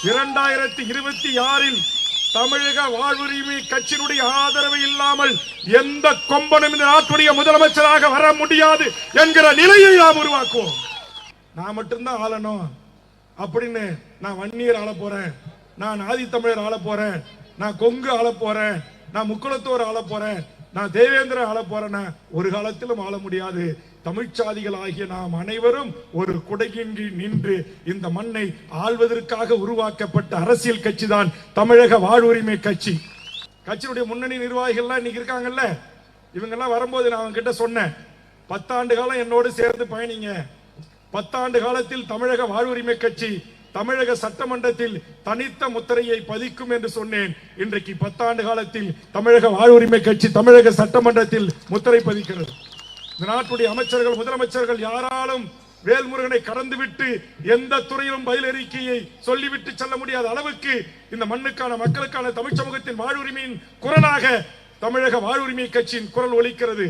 2026 தமிழக வாழ்வுரிமை கட்சியினுடைய ஆதரவு இல்லாமல் எந்த கொம்பனும் இந்த நாட்டுடைய முதலமைச்சராக வர முடியாது என்கிற நிலையை நாம் உருவாக்குவோம். நான் மட்டும்தான் ஆளணும் அப்படின்னு நான் வன்னியர் ஆள போறேன், நான் ஆதித்தமிழர் ஆள போறேன், நான் கொங்கு ஆள போறேன், நான் முக்குளத்தோர் ஆள போறேன், நான் தேவேந்திர ஆள போறேன், ஒரு காலத்திலும் ஆள முடியாது. தமிழ்ச்சாதிகள் ஆகிய நாம் அனைவரும் ஒரு குடையின் கீழ் நின்று இந்த மண்ணை ஆள்வதற்காக உருவாக்கப்பட்ட அரசியல் கட்சி தான் தமிழக வாழ்வுரிமை கட்சி. கட்சியுடைய முன்னணி நிர்வாகிகள்லாம் இன்னைக்கு இருக்காங்கல்ல, இவங்க எல்லாம் வரும்போது நான் அவங்க கிட்ட சொன்னேன், 10 ஆண்டு காலம் என்னோடு சேர்ந்து பயணிங்க. 10 ஆண்டு காலத்தில் தமிழக வாழ்வுரிமை கட்சி தமிழக சட்டமன்றத்தில் தனித்த முத்திரையை பதிக்கும் என்று சொன்னேன். இன்றைக்கு 10 ஆண்டு காலத்தில் தமிழக வாழ்வுரிமை கட்சி தமிழக சட்டமன்றத்தில் முத்திரை பதிக்கிறது. இந்த நாட்டுடைய அமைச்சர்கள், முதலமைச்சர்கள் யாராலும் வேல்முருகனை கடந்துவிட்டு எந்த துறையிலும் பதில் அறிக்கையை சொல்லிவிட்டு செல்ல முடியாத அளவுக்கு இந்த மண்ணுக்கான, மக்களுக்கான, தமிழ் சமூகத்தின் வாழ்வுரிமையின் குரலாக தமிழக வாழ்வுரிமை கட்சியின் குரல் ஒலிக்கிறது.